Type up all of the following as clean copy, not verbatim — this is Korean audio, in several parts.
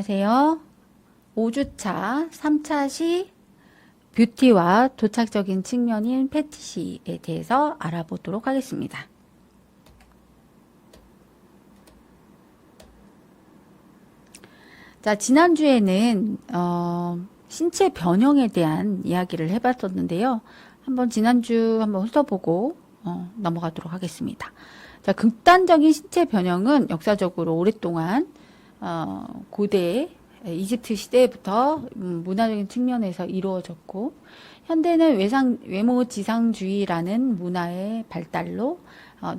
안녕하세요. 5주차 3차 시 뷰티와 도착적인 측면인 패티시에 대해서 알아보도록 하겠습니다. 자, 지난주에는 신체 변형에 대한 이야기를 해봤었는데요. 지난주 한번 훑어보고 넘어가도록 하겠습니다. 자, 극단적인 신체 변형은 역사적으로 오랫동안 고대 이집트 시대부터 문화적인 측면에서 이루어졌고, 현대는 외모 지상주의라는 문화의 발달로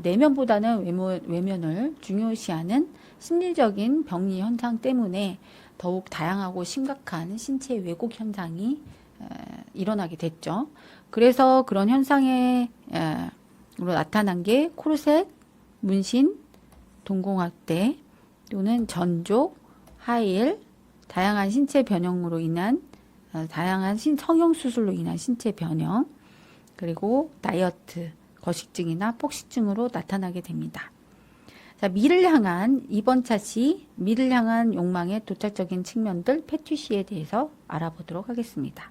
내면보다는 외면을 중요시하는 심리적인 병리 현상 때문에 더욱 다양하고 심각한 신체 왜곡 현상이 일어나게 됐죠. 그래서 그런 현상으로 나타난 게 코르셋, 문신, 동공학대 또는 전족, 하이힐, 다양한 신체 변형으로 인한 다양한 성형수술로 인한 신체 변형, 그리고 다이어트, 거식증이나 폭식증으로 나타나게 됩니다. 자, 미를 향한 이번 차시 미를 향한 욕망의 도착적인 측면들 패티시에 대해서 알아보도록 하겠습니다.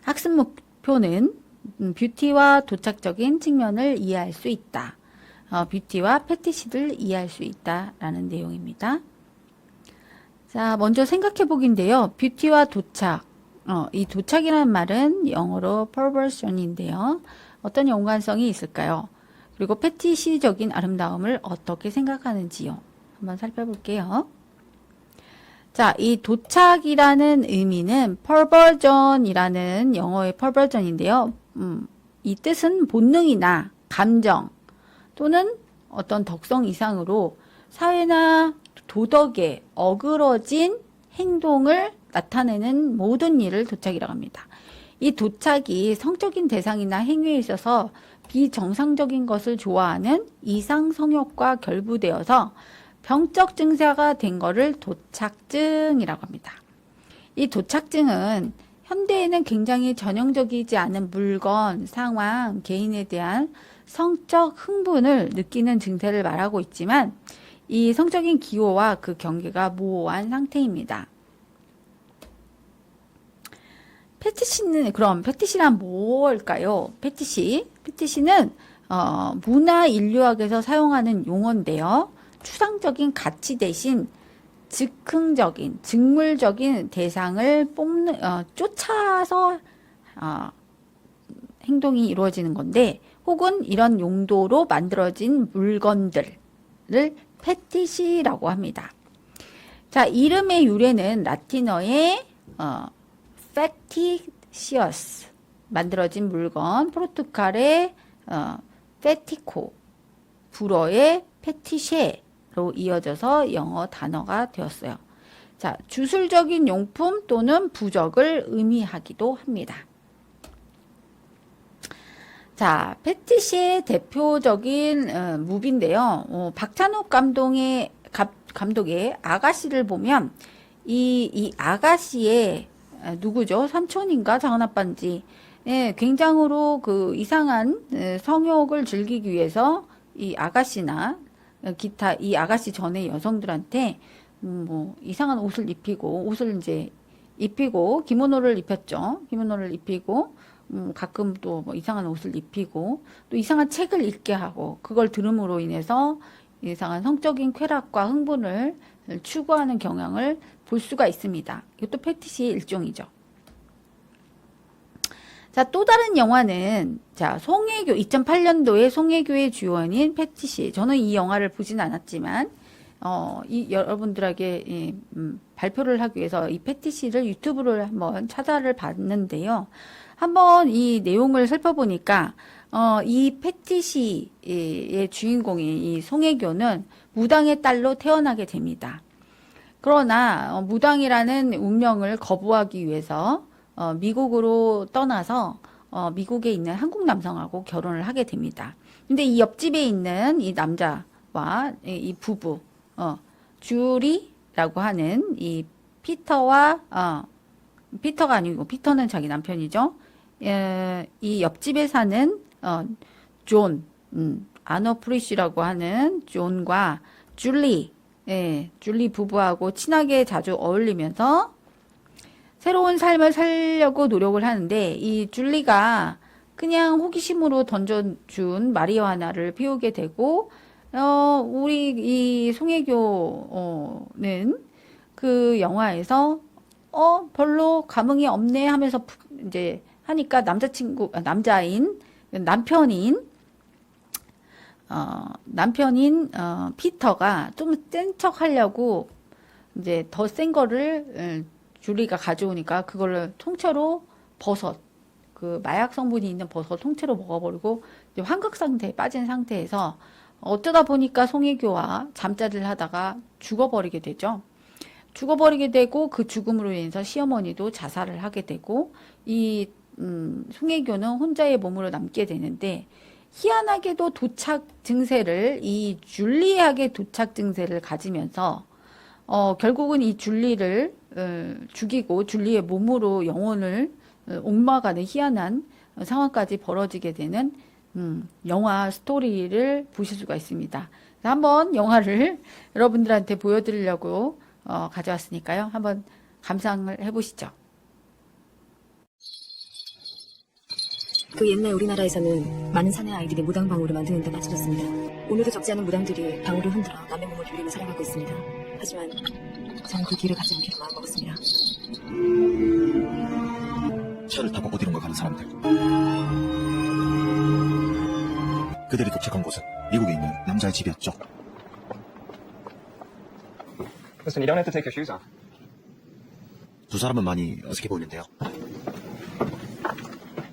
학습 목표는 뷰티와 도착적인 측면을 이해할 수 있다. 뷰티와 패티시를 이해할 수 있다라는 내용입니다. 자, 먼저 생각해 보기인데요. 뷰티와 도착. 이 도착이라는 말은 영어로 perversion인데요. 어떤 연관성이 있을까요? 그리고 패티시적인 아름다움을 어떻게 생각하는지요. 한번 살펴볼게요. 자, 이 도착이라는 의미는 perversion이라는 영어의 perversion인데요. 이 뜻은 본능이나 감정 또는 어떤 덕성 이상으로 사회나 도덕에 어그러진 행동을 나타내는 모든 일을 도착이라고 합니다. 이 도착이 성적인 대상이나 행위에 있어서 비정상적인 것을 좋아하는 이상 성욕과 결부되어서 병적 증세가 된 것을 도착증이라고 합니다. 이 도착증은 현대에는 굉장히 전형적이지 않은 물건, 상황, 개인에 대한 성적 흥분을 느끼는 증세를 말하고 있지만 이 성적인 기호와 그 경계가 모호한 상태입니다. 그럼 패티시란 뭘까요? 패티시는 문화 인류학에서 사용하는 용어인데요. 추상적인 가치 대신 즉흥적인, 직물적인 대상을 쫓아서 행동이 이루어지는 건데, 혹은 이런 용도로 만들어진 물건들을 패티시라고 합니다. 자, 이름의 유래는 라틴어의 factitious, 만들어진 물건, 포르투갈의 fetico, 불어의 패티쉐로 이어져서 영어 단어가 되었어요. 자, 주술적인 용품 또는 부적을 의미하기도 합니다. 자, 패티시의 대표적인 무비인데요. 박찬욱 감독의 아가씨를 보면 이 아가씨의 누구죠? 삼촌인가 장은아빠인지 굉장으로 그 이상한 성욕을 즐기기 위해서 이 아가씨나 기타 이 아가씨 전의 여성들한테 뭐 이상한 옷을 입히고 기모노를 입혔죠. 기모노를 입히고 가끔 또 뭐 이상한 옷을 입히고 또 이상한 책을 읽게 하고 그걸 들음으로 인해서 이상한 성적인 쾌락과 흥분을 추구하는 경향을 볼 수가 있습니다. 이것도 패티시의 일종이죠. 자, 또 다른 영화는 2008년도에 송혜교의 주연인 패티시. 저는 이 영화를 보진 않았지만 여러분들에게 발표를 하기 위해서 이 패티시를 유튜브를 한번 찾아를 봤는데요. 한번 이 내용을 살펴보니까 이 패티시의 주인공인 이 송혜교는 무당의 딸로 태어나게 됩니다. 그러나 무당이라는 운명을 거부하기 위해서 미국으로 떠나서 미국에 있는 한국 남성하고 결혼을 하게 됩니다. 근데 이 옆집에 있는 이 남자와 이 부부, 주리라고 하는 이 피터가 아니고 피터는 자기 남편이죠. 이 옆집에 사는 존, 아너 프리쉬라고 하는 존과 줄리, 예, 줄리 부부하고 친하게 자주 어울리면서 새로운 삶을 살려고 노력을 하는데 이 줄리가 그냥 호기심으로 던져준 마리화나를 피우게 되고 우리 이 송혜교는 그 영화에서 별로 감흥이 없네 하면서 이제 하니까 남편인 피터가 좀 센 척 하려고 이제 더 센 거를 줄리가 가져오니까 그거를 통째로 그 마약 성분이 있는 버섯 통째로 먹어버리고 이제 환각 상태에 빠진 상태에서 어쩌다 보니까 송혜교와 잠자리를 하다가 죽어버리게 되죠. 죽어버리게 되고 그 죽음으로 인해서 시어머니도 자살을 하게 되고 이 송혜교는 혼자의 몸으로 남게 되는데 희한하게도 이 줄리에게 도착 증세를 가지면서 결국은 이 줄리를 죽이고 줄리의 몸으로 영혼을 옮아가는 희한한 상황까지 벌어지게 되는 영화 스토리를 보실 수가 있습니다. 한번 영화를 여러분들한테 보여드리려고 가져왔으니까요. 한번 감상을 해보시죠. 그 옛날 우리나라에서는 많은 사내 아이들이 무당방울을 만드는 데 바쳐졌습니다. 오늘도 적지 않은 무당들이 방울을 흔들어 남의 몸을 비비며 살아가고 있습니다. 하지만 저는 그 길을 가지 않기로 마음먹었습니다. 차를 타고 어디론가 가는 사람들. 그들이 도착한 곳은 미국에 있는 남자의 집이었죠. Listen, you don't have to take your shoes off. 두 사람은 많이 어색해 보이는데요.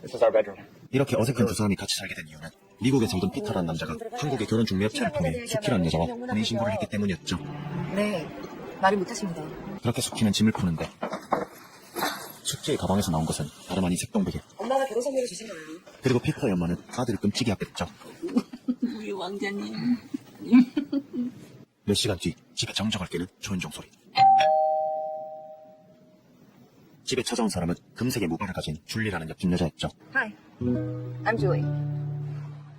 This is our bedroom. 이렇게 어색한 두 사람이 같이 살게 된 이유는 미국에 살던 피터라는 남자가 한국의 결혼 중매업체를 통해 수키라는 여자와 혼인신고를 했기 때문이었죠. 네, 말을 못하십니다. 그렇게 수키는 짐을 푸는데 수키의 가방에서 나온 것은 다름 아닌 색동베개. 엄마가 결혼 선물을 주신 거예요. 그리고 피터의 엄마는 아들을 끔찍이 아꼈죠. 우리 왕자님. 몇 시간 뒤 집에 정적을 깨는 초인종 소리. 집에 찾아온 사람은 금색의 모발을 가진 줄리라는 옆집 여자였죠. Hi, I'm Julie.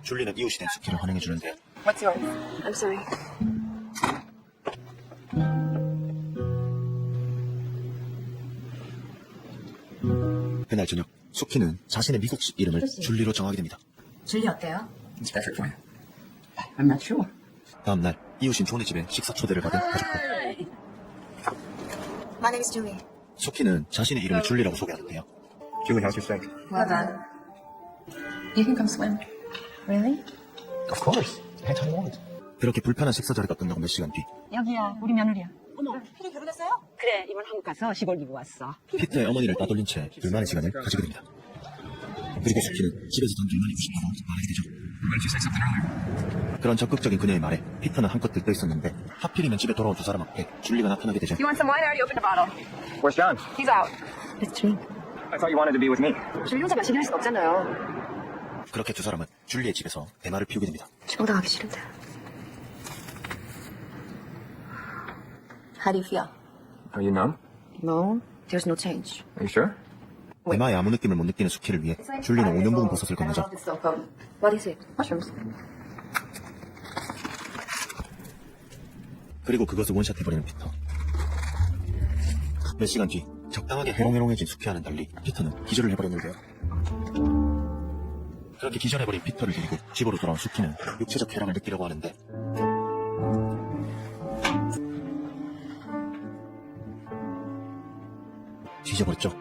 줄리는 이웃이 된 수키를 환영해 주는데 What's yours? I'm sorry. 그날 저녁 수키는 자신의 미국식 이름을 줄리로 정하게 됩니다. 줄리 어때요? It's perfect for you. I'm not sure. 다음날 이웃인 존의 집에 식사 초대를 받은 가족들. My name is Julie. 수키는 자신의 이름을 줄리라고 소개하는데요. Julie, how's your steak? Well done. You can come swim. Really? Of course. Anytime you want. 그렇게 불편한 식사 자리가 끝나고 몇 시간 뒤 여기야, 우리 며느리야. 어머, 피디 결혼했어요? 그래, 이번 한국 가서 시골 이고 왔어. 피터의 어머니를 따돌린 채 둘만의 시간을 가지게 됩니다. 그리고 수키는 집에서 단 둘만 있고 싶다고 말하게 되죠. Why did you say something earlier? 그런 적극적인 그녀의 말에 피터는 한껏 들떠 있었는데 하필이면 집에 돌아온 두 사람 앞에 줄리가 나타나게 되죠. You want some wine? I already opened a bottle. Where's John? He's out. Let's drink. I thought you wanted to be with me. 줄리 혼자 마시게 할 순 없잖아요. 그렇게 두 사람은 줄리의 집에서 대마를 피우게 됩니다. 죽어나가기 싫은데. How do you feel? Are you numb? No, there's no change. Are you sure? 대마의 아무 느낌을 못 느끼는 수키를 위해 줄리는 5년 묵은 버섯을 건네죠. What is it? Mushrooms. 그리고 그것을 원샷해버리는 피터. 몇 시간 뒤 적당하게 해롱해롱해진 수키와는 달리 피터는 기절을 해버렸는데요. 그렇게 기절해버린 피터를 데리고 집으로 돌아온 수키는 육체적 쾌락을 느끼려고 하는데 뒤져버렸죠.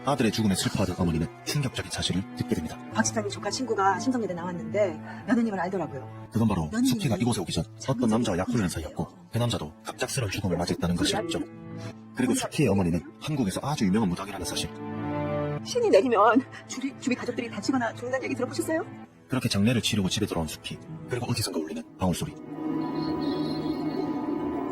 아들의 죽음에 슬퍼하던 어머니는 충격적인 사실을 듣게 됩니다. 박 시장님 조카 친구가 심성예대 나왔는데 며느님을 알더라고요. 그건 바로 수키가 이곳에 오기 전 어떤 남자와 약혼을 사이였고 그 남자도 갑작스러운 죽음을 맞이했다는 것이었죠. 그리고 수키의 어머니는 한국에서 아주 유명한 무당이라는 사실. 신이 내리면 주위 가족들이 다치거나 죽는다는 얘기 들어보셨어요? 그렇게 장례를 치르고 집에 돌아온 수키. 그리고 어디선가 울리는 방울소리.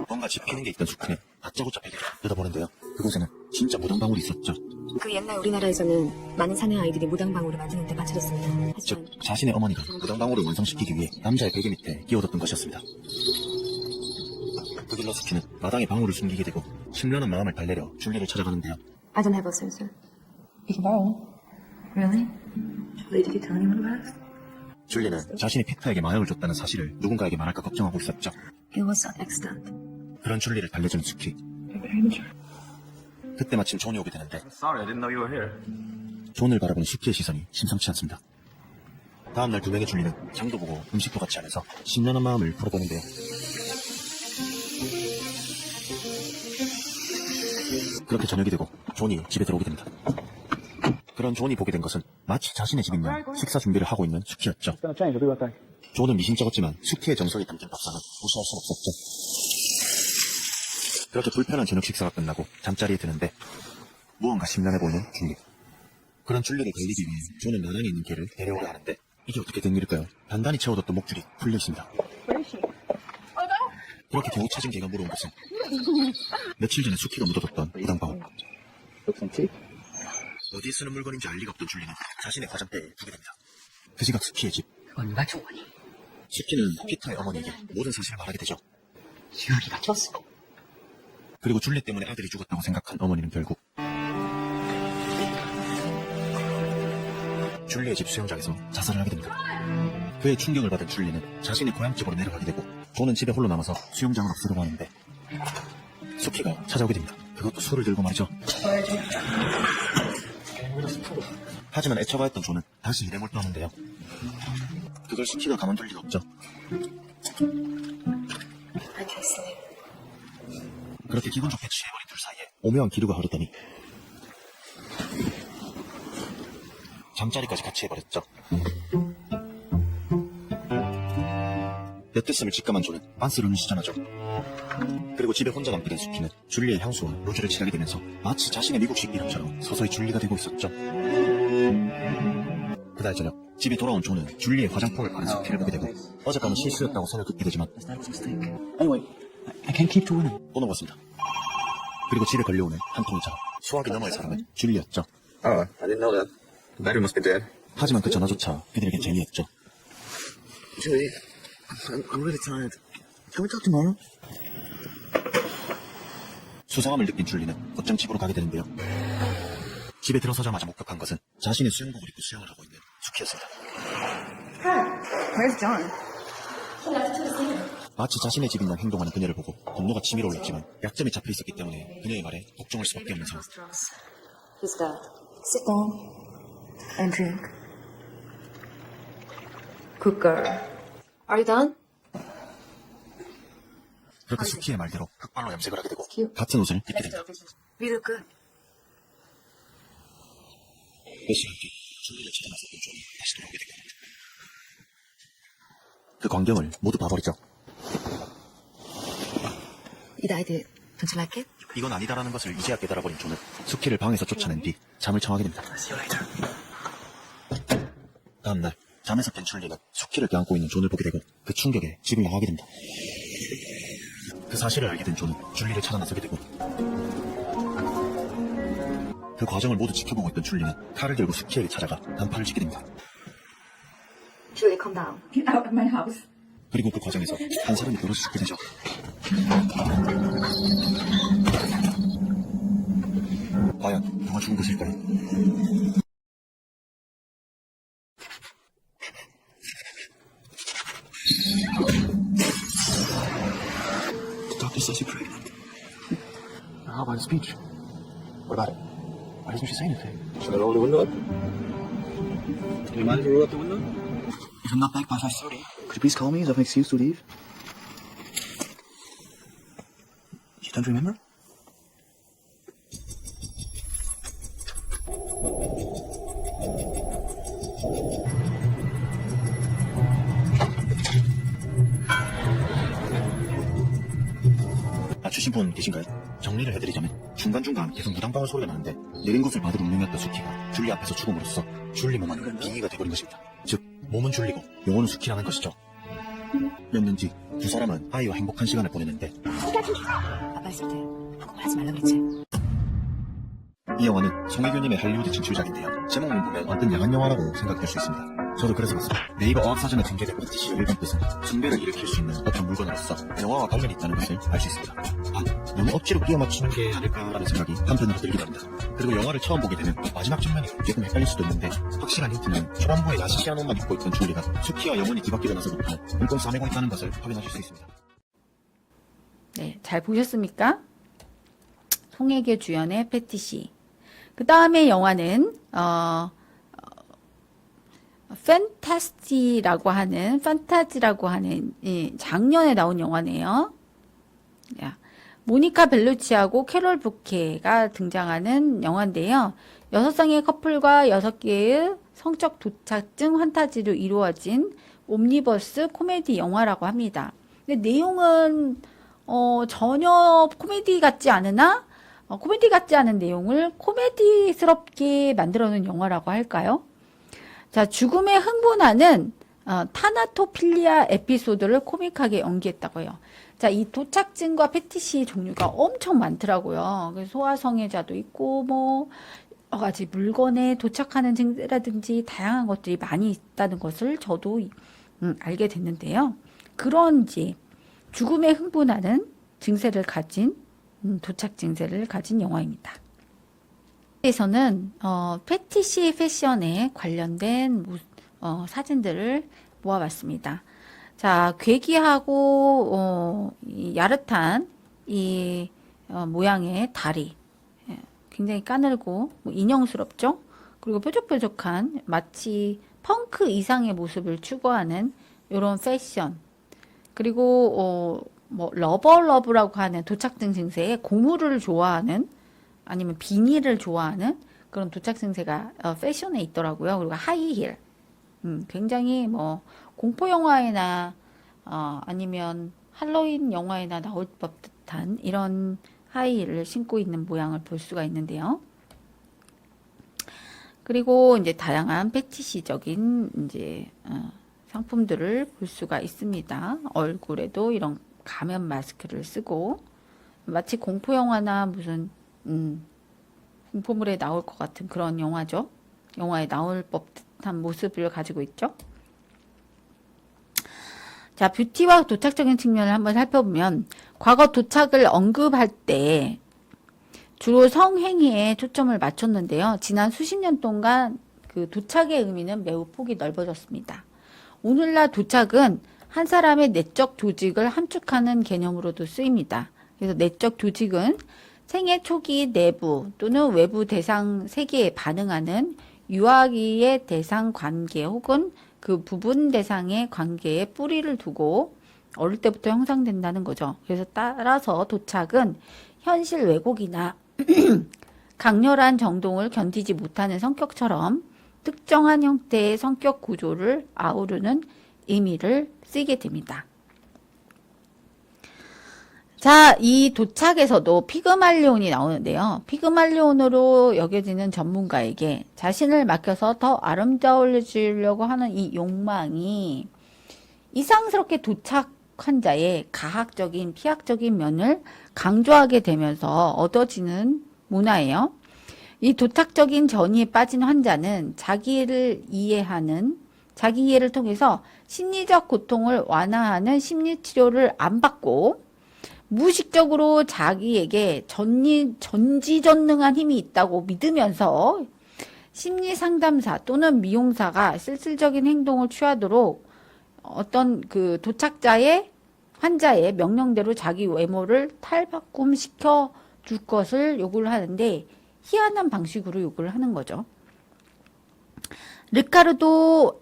뭔가 짚히는 게 있던 수키는 다짜고짜 베개를 뜯어보는데요. 그곳에는 진짜 무당방울이 있었죠. 그 옛날 우리나라에서는 많은 사내 아이들이 무당방울을 만드는 데 바쳐졌습니다. 즉 하지만 자신의 어머니가 무당방울을 완성시키기 위해 남자의 베개 밑에 끼워뒀던 것이었습니다. 그 길로 수키는 마당에 방울을 숨기게 되고 심란한 마음을 달래려 줄리를 찾아가는데요. I don't have a sensor. You can borrow. Really? Julie, did you tell anyone about us? 줄리는 자신이 피터에게 마약을 줬다는 사실을 누군가에게 말할까 걱정하고 있었죠. It was an accident. 그런 줄리를 달래주는 수키. 그때 마침 존이 오게 되는데 Sorry, I didn't know you were here. 존을 바라보는 수키의 시선이 심상치 않습니다. 다음날 두 명의 줄리는 장도 보고 음식도 같이 하면서 심란한 마음을 풀어보는데요. 그렇게 저녁이 되고 존이 집에 들어오게 됩니다. 그런 존이 보게 된 것은 마치 자신의 집인 양 식사 준비를 하고 있는 수키였죠. 존은 미심쩍었지만 수키의 정성이 담긴 밥상은 무시할 수 없었죠. 그렇게 불편한 저녁 식사가 끝나고 잠자리에 드는데 무언가 심란해 보이는 줄리. 그런 줄리를 걸리기 위해 존은 나란히 있는 개를 데려오려 하는데 이게 어떻게 된 일일까요? 단단히 채워뒀던 목줄이 풀려 있습니다. 그렇게 겨우 찾은 개가 물어온 것은 며칠 전에 수키가 묻어뒀던 무당방울. 어디에 쓰는 물건인지 알 리가 없던 줄리는 자신의 화장대에 두게 됩니다. 그 시각 수키의 집. 누가 좋아하니? 수키는 피터의 어머니에게 모든 사실을 말하게 되죠. 슈리가 쳤어. 그리고 줄리 때문에 아들이 죽었다고 생각한 어머니는 결국 줄리의 집 수영장에서 자살을 하게 됩니다. 그의 충격을 받은 줄리는 자신의 고향집으로 내려가게 되고 존은 집에 홀로 남아서 수영장을 없애려고 하는데 수키가 찾아오게 됩니다. 그것도 술을 들고 말이죠. 하지만 애처가했던 존은 다시 일에 몰두하는데요. 그걸 수키가 가만둘 리가 없죠. 그렇게 기분 좋게 취해버린 둘 사이에 오묘한 기류가 흐르더니 잠자리까지 같이 해버렸죠. 엿됐음을 직감한 존은 빤스런을 시전하죠. 그리고 집에 혼자 남게 된 수키는 줄리의 향수와 로즈를 칠하게 되면서 마치 자신의 미국식 이름처럼 서서히 줄리가 되고 있었죠. 그날 저녁 집에 돌아온 존은 줄리의 화장품을 바른 수키를 보게 되고 어젯밤은 실수였다고 손을 긋게 되지만 또 넘었습니다. 그리고 집에 걸려오는 한 통의 차. 수화기 너머의 사람은 줄리였죠. Oh, I didn't know that. The battery must be dead. 하지만 그 전화조차 그들에게 재미였죠. Julie, I'm really tired. Can we talk tomorrow? 수상함을 느낀 줄리는 곧장 집으로 가게 되는데요. 집에 들어서자마자 목격한 것은 자신의 수영복을 입고 수영을 하고 있는 수키였습니다. Where's John? 마치 자신의 집인 양 행동하는 그녀를 보고 분노가 치밀어 올랐지만 약점이 잡혀 있었기 때문에 그녀의 말에 복종할 수밖에 없는 상황. He's got. Sit down and drink. Good girl. Are you done? 그렇게 수키의 말대로 흑발로 염색을 하게 되고 같은 옷을 입게 됩니다. We look good. 몇 시간 뒤 줄리를 찾아 나섰던 존이 다시 돌아오게 되고 그 광경을 모두 봐버리죠. It I did. Don't you like it? 이건 아니다라는 것을 이제야 깨달아버린 존은 수키를 방에서 쫓아낸 뒤 잠을 청하게 됩니다. 다음날 잠에서 깬 줄리는 수키를 껴안고 있는 존을 보게 되고 그 충격에 집을 나가게 됩니다. 그 사실을 알게 된 존은 줄리를 찾아 나서게 되고 그 과정을 모두 지켜보고 있던 줄리는 칼을 들고 수키에게 찾아가 단팔을 짓게 됩니다. Julie, calm down. Get out of my house. 그리고 그 과정에서 한 사람이 떨어져 죽게 되죠. 과연 누가 죽은 것일까요? The doctor says you're pregnant. How about a speech? What about it? Why doesn't she say anything? Should I roll the window up? Do you mind if we roll up the window? If I'm not back by 5:30, could you please call me as an excuse to leave? You don't remember? 맞추신 분 계신가요? 정리를 해드리자면 중간중간 계속 무당방울 소리가 나는데 내린 곳을 받을 운명이었던 수키가 줄리 앞에서 죽음으로써 줄리 몸은 빙의가 돼버린 것입니다. 즉 몸은 줄리고 영혼은 수키라는 것이죠. 몇 년 뒤 두 사람은 아이와 행복한 시간을 보내는데 아빠 있을 때 그거 하지 말라 그랬지. 이 영화는 송혜교님의 할리우드 진출작인데요. 제목만 보면 완전 야한 영화라고 생각될 수 있습니다. 저도 그래서 봤어요. 네이버 어학사전에 전개된 패티시의 일본 뜻은 숭배를 일으킬 수 있는 어떤 물건으로서 영화와 관련이 있다는 것을 알 수 있습니다. 너무 억지로 끼워 맞추는 게 아닐까라는 생각이 한편으로 들기도 합니다. 그리고 영화를 처음 보게 되면 마지막 장면이 조금 헷갈릴 수도 있는데 확실한 힌트는 초반부에 야시시한 옷만 입고 있던 줄리가 수키와 영혼이 뒤바뀌고 나서부터 물건 싸매고 있다는 것을 확인하실 수 있습니다. 네, 잘 보셨습니까? 송혜교 주연의 패티시. 그 다음에 영화는 판타지라고 하는 작년에 나온 영화네요. 모니카 벨루치하고 캐롤 부케가 등장하는 영화인데요. 6쌍의 커플과 6개의 성적 도착증 환타지로 이루어진 옴니버스 코미디 영화라고 합니다. 근데 내용은 전혀 코미디 같지 않으나 코미디 같지 않은 내용을 코미디스럽게 만들어놓은 영화라고 할까요? 자, 죽음에 흥분하는 타나토필리아 에피소드를 코믹하게 연기했다고요. 자, 이 도착증과 패티시 종류가 엄청 많더라고요. 그래서 소아성애자도 있고 뭐 여러 가지 물건에 도착하는 증세라든지 다양한 것들이 많이 있다는 것을 저도 알게 됐는데요. 그런지 죽음에 흥분하는 증세를 가진 도착 증세를 가진 영화입니다. 에서는 패티시 패션에 관련된 사진들을 모아봤습니다. 자, 괴기하고 이 야릇한 이 모양의 다리, 굉장히 까늘고 인형스럽죠? 그리고 뾰족뾰족한 마치 펑크 이상의 모습을 추구하는 이런 패션. 그리고 뭐 러버라고 하는 도착증 증세에 고무를 좋아하는 아니면 비닐을 좋아하는 그런 도착 증세가 패션에 있더라고요. 그리고 하이힐, 굉장히 뭐 공포 영화에나 아니면 할로윈 영화에나 나올 법한 이런 하이힐을 신고 있는 모양을 볼 수가 있는데요. 그리고 이제 다양한 패티시적인 이제 상품들을 볼 수가 있습니다. 얼굴에도 이런 가면 마스크를 쓰고 마치 공포 영화나 무슨 공포물에 나올 것 같은 그런 영화죠. 영화에 나올 법한 모습을 가지고 있죠. 자, 뷰티와 도착적인 측면을 한번 살펴보면 과거 도착을 언급할 때 주로 성행위에 초점을 맞췄는데요. 지난 수십 년 동안 그 도착의 의미는 매우 폭이 넓어졌습니다. 오늘날 도착은 한 사람의 내적 조직을 함축하는 개념으로도 쓰입니다. 그래서 내적 조직은 생애 초기 내부 또는 외부 대상 세계에 반응하는 유아기의 대상 관계 혹은 그 부분 대상의 관계에 뿌리를 두고 어릴 때부터 형성된다는 거죠. 그래서 따라서 도착은 현실 왜곡이나 강렬한 정동을 견디지 못하는 성격처럼 특정한 형태의 성격 구조를 아우르는 의미를 쓰게 됩니다. 자, 이 도착에서도 피그말리온이 나오는데요. 피그말리온으로 여겨지는 전문가에게 자신을 맡겨서 더 아름다워지려고 하는 이 욕망이 이상스럽게 도착 환자의 가학적인 피학적인 면을 강조하게 되면서 얻어지는 문화예요. 이 도착적인 전이에 빠진 환자는 자기 이해를 통해서 심리적 고통을 완화하는 심리치료를 안 받고 무의식적으로 자기에게 전지전능한 힘이 있다고 믿으면서 심리상담사 또는 미용사가 실질적인 행동을 취하도록 어떤 그 환자의 명령대로 자기 외모를 탈바꿈시켜 줄 것을 요구를 하는데 희한한 방식으로 요구를 하는 거죠. 리카르도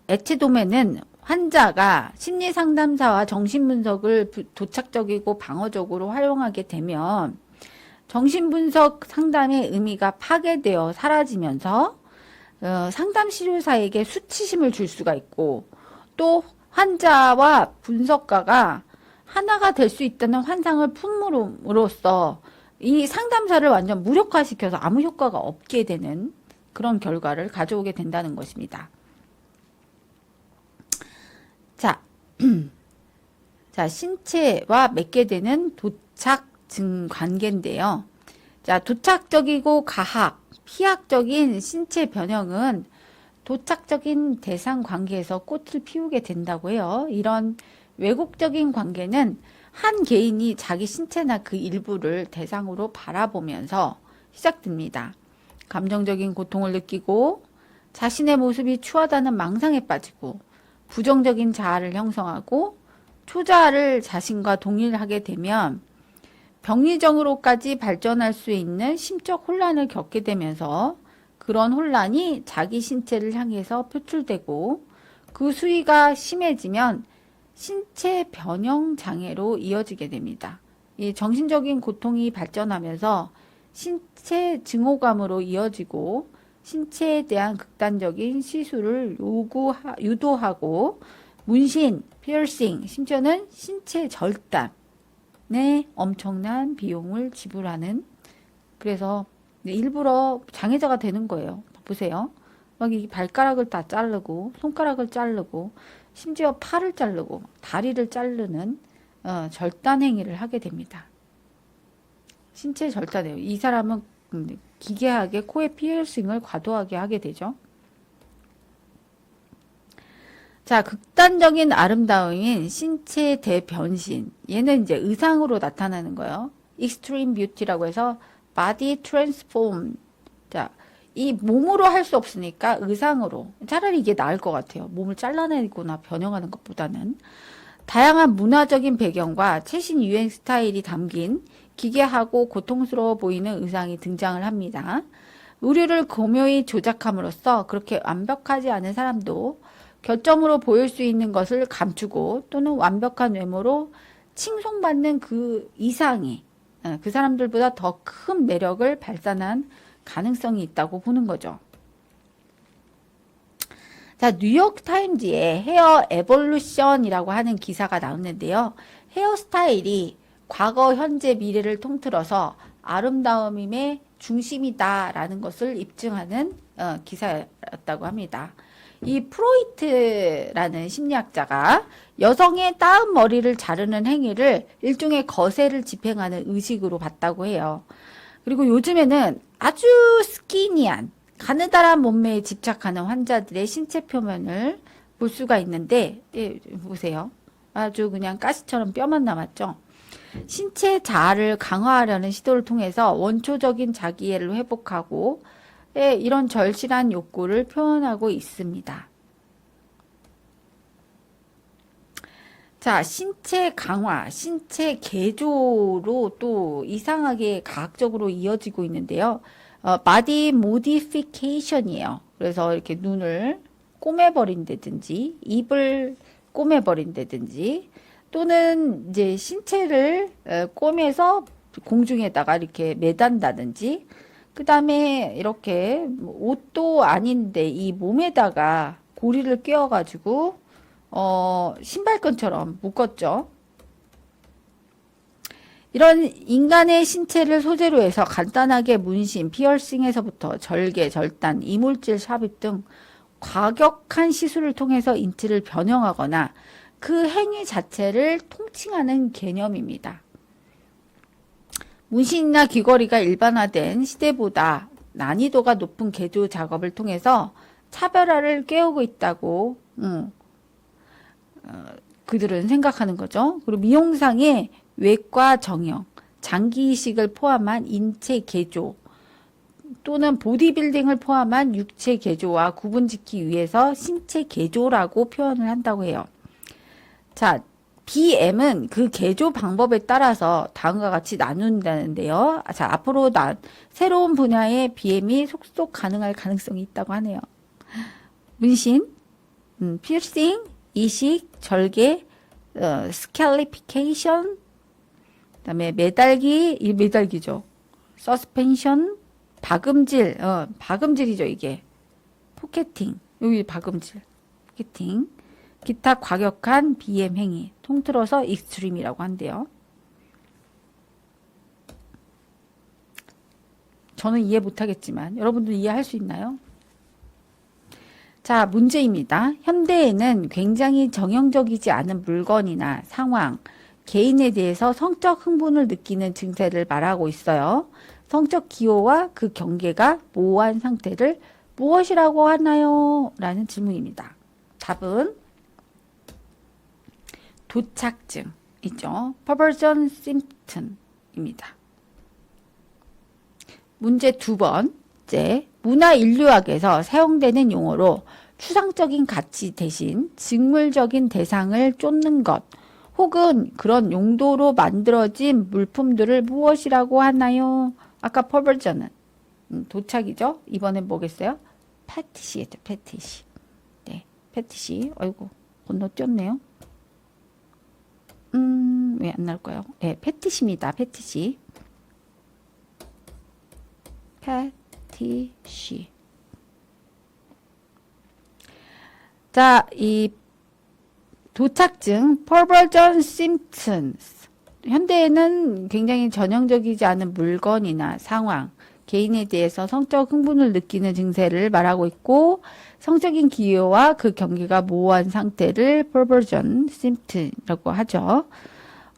에체도메는 환자가 심리상담사와 정신분석을 도착적이고 방어적으로 활용하게 되면 정신분석 상담의 의미가 파괴되어 사라지면서 상담치료사에게 수치심을 줄 수가 있고 또 환자와 분석가가 하나가 될 수 있다는 환상을 품음으로써 이 상담사를 완전 무력화시켜서 아무 효과가 없게 되는 그런 결과를 가져오게 된다는 것입니다. 자, 신체와 맺게 되는 도착증 관계인데요. 자, 도착적이고 가학, 피학적인 신체 변형은 도착적인 대상 관계에서 꽃을 피우게 된다고 해요. 이런 왜곡적인 관계는 한 개인이 자기 신체나 그 일부를 대상으로 바라보면서 시작됩니다. 감정적인 고통을 느끼고 자신의 모습이 추하다는 망상에 빠지고 부정적인 자아를 형성하고 초자아를 자신과 동일하게 되면 병리정으로까지 발전할 수 있는 심적 혼란을 겪게 되면서 그런 혼란이 자기 신체를 향해서 표출되고 그 수위가 심해지면 신체 변형 장애로 이어지게 됩니다. 이 정신적인 고통이 발전하면서 신체 증오감으로 이어지고 신체에 대한 극단적인 시술을 유도하고 문신, 피어싱, 심지어는 신체 절단에 엄청난 비용을 지불하는, 그래서 일부러 장애자가 되는 거예요. 보세요. 막 이 발가락을 다 자르고 손가락을 자르고 심지어 팔을 자르고 다리를 자르는 절단 행위를 하게 됩니다. 신체 절단이에요. 이 사람은 기괴하게 코에 피어싱을 과도하게 하게 되죠. 자, 극단적인 아름다움인 신체 대변신. 얘는 이제 의상으로 나타나는 거예요. Extreme Beauty라고 해서 Body Transform. 자, 이 몸으로 할 수 없으니까 의상으로. 차라리 이게 나을 것 같아요. 몸을 잘라내거나 변형하는 것보다는. 다양한 문화적인 배경과 최신 유행 스타일이 담긴 기괴하고 고통스러워 보이는 의상이 등장을 합니다. 의류를 교묘히 조작함으로써 그렇게 완벽하지 않은 사람도 결점으로 보일 수 있는 것을 감추고 또는 완벽한 외모로 칭송받는 그 이상이 그 사람들보다 더 큰 매력을 발산한 가능성이 있다고 보는 거죠. 자, 뉴욕타임즈에 헤어 에볼루션이라고 하는 기사가 나왔는데요. 헤어스타일이 과거, 현재, 미래를 통틀어서 아름다움의 중심이다라는 것을 입증하는 기사였다고 합니다. 이 프로이트라는 심리학자가 여성의 따은 머리를 자르는 행위를 일종의 거세를 집행하는 의식으로 봤다고 해요. 그리고 요즘에는 아주 스키니한 가느다란 몸매에 집착하는 환자들의 신체 표면을 볼 수가 있는데, 보세요. 아주 그냥 가시처럼 뼈만 남았죠. 신체 자아를 강화하려는 시도를 통해서 원초적인 자기애를 회복하고 이런 절실한 욕구를 표현하고 있습니다. 자, 신체 강화, 신체 개조로 또 이상하게 과학적으로 이어지고 있는데요. body modification이에요. 그래서 이렇게 눈을 꼬매버린다든지, 입을 꼬매버린다든지, 또는 이제 신체를 꼬매서 공중에다가 이렇게 매단다든지, 그 다음에 이렇게 옷도 아닌데 이 몸에다가 고리를 꿰어가지고 신발끈처럼 묶었죠. 이런 인간의 신체를 소재로 해서 간단하게 문신, 피어싱에서부터 절개, 절단, 이물질 삽입 등 과격한 시술을 통해서 인체를 변형하거나 그 행위 자체를 통칭하는 개념입니다. 문신이나 귀걸이가 일반화된 시대보다 난이도가 높은 개조 작업을 통해서 차별화를 깨우고 있다고 그들은 생각하는 거죠. 그리고 미용상의 외과 정형, 장기 이식을 포함한 인체 개조 또는 보디빌딩을 포함한 육체 개조와 구분짓기 위해서 신체 개조라고 표현을 한다고 해요. 자, BM은 그 개조 방법에 따라서 다음과 같이 나눈다는데요. 자, 앞으로 새로운 분야의 BM이 속속 가능할 가능성이 있다고 하네요. 문신, 피어싱, 이식, 절개, 스캘리피케이션, 그다음에 매달기, 이 매달기죠. 서스펜션, 박음질, 박음질이죠, 이게. 포켓팅, 여기 박음질, 포켓팅. 기타 과격한 BM 행위, 통틀어서 익스트림이라고 한대요. 저는 이해 못하겠지만 여러분들 이해할 수 있나요? 자, 문제입니다. 현대에는 굉장히 정형적이지 않은 물건이나 상황, 개인에 대해서 성적 흥분을 느끼는 증세를 말하고 있어요. 성적 기호와 그 경계가 모호한 상태를 무엇이라고 하나요? 라는 질문입니다. 답은 도착증이죠. perversion symptom입니다. 문제 두 번째, 문화 인류학에서 사용되는 용어로 추상적인 가치 대신 직물적인 대상을 쫓는 것 혹은 그런 용도로 만들어진 물품들을 무엇이라고 하나요? 아까 perversion은 도착이죠. 이번엔 뭐겠어요? 패티시겠죠. 패티시. 네, 패티시. 아이고, 건너뛰었네요. 왜 안 나올까요? 네, 패티시입니다. 패티시. 패티시. 자, 이 도착증, perversion symptoms. 현대에는 굉장히 전형적이지 않은 물건이나 상황, 개인에 대해서 성적 흥분을 느끼는 증세를 말하고 있고, 성적인 기여와 그 경계가 모호한 상태를 perversion symptom이라고 하죠.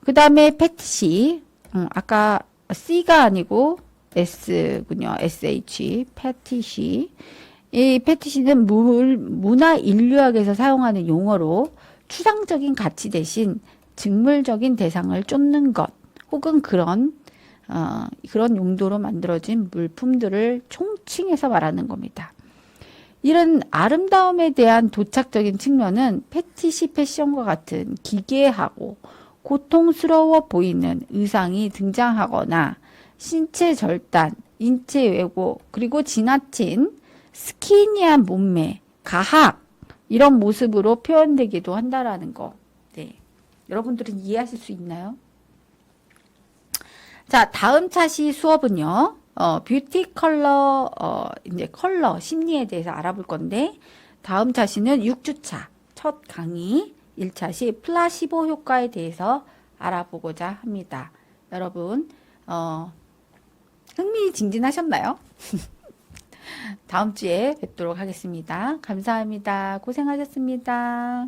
그 다음에 패티시, 아까 C가 아니고 S군요. SH, 패티시. 이 패티시는 문화 인류학에서 사용하는 용어로 추상적인 가치 대신 직물적인 대상을 쫓는 것 혹은 그런 용도로 만들어진 물품들을 총칭해서 말하는 겁니다. 이런 아름다움에 대한 도착적인 측면은 패티시 패션과 같은 기괴하고 고통스러워 보이는 의상이 등장하거나 신체 절단, 인체 왜곡, 그리고 지나친 스키니한 몸매, 가학 이런 모습으로 표현되기도 한다라는 거. 네. 여러분들은 이해하실 수 있나요? 자, 다음 차시 수업은요. 뷰티 컬러, 이제 컬러 심리에 대해서 알아볼 건데, 다음 차시는 6주차 첫 강의 1차시 플라시보 효과에 대해서 알아보고자 합니다. 여러분, 흥미진진하셨나요? 다음 주에 뵙도록 하겠습니다. 감사합니다. 고생하셨습니다.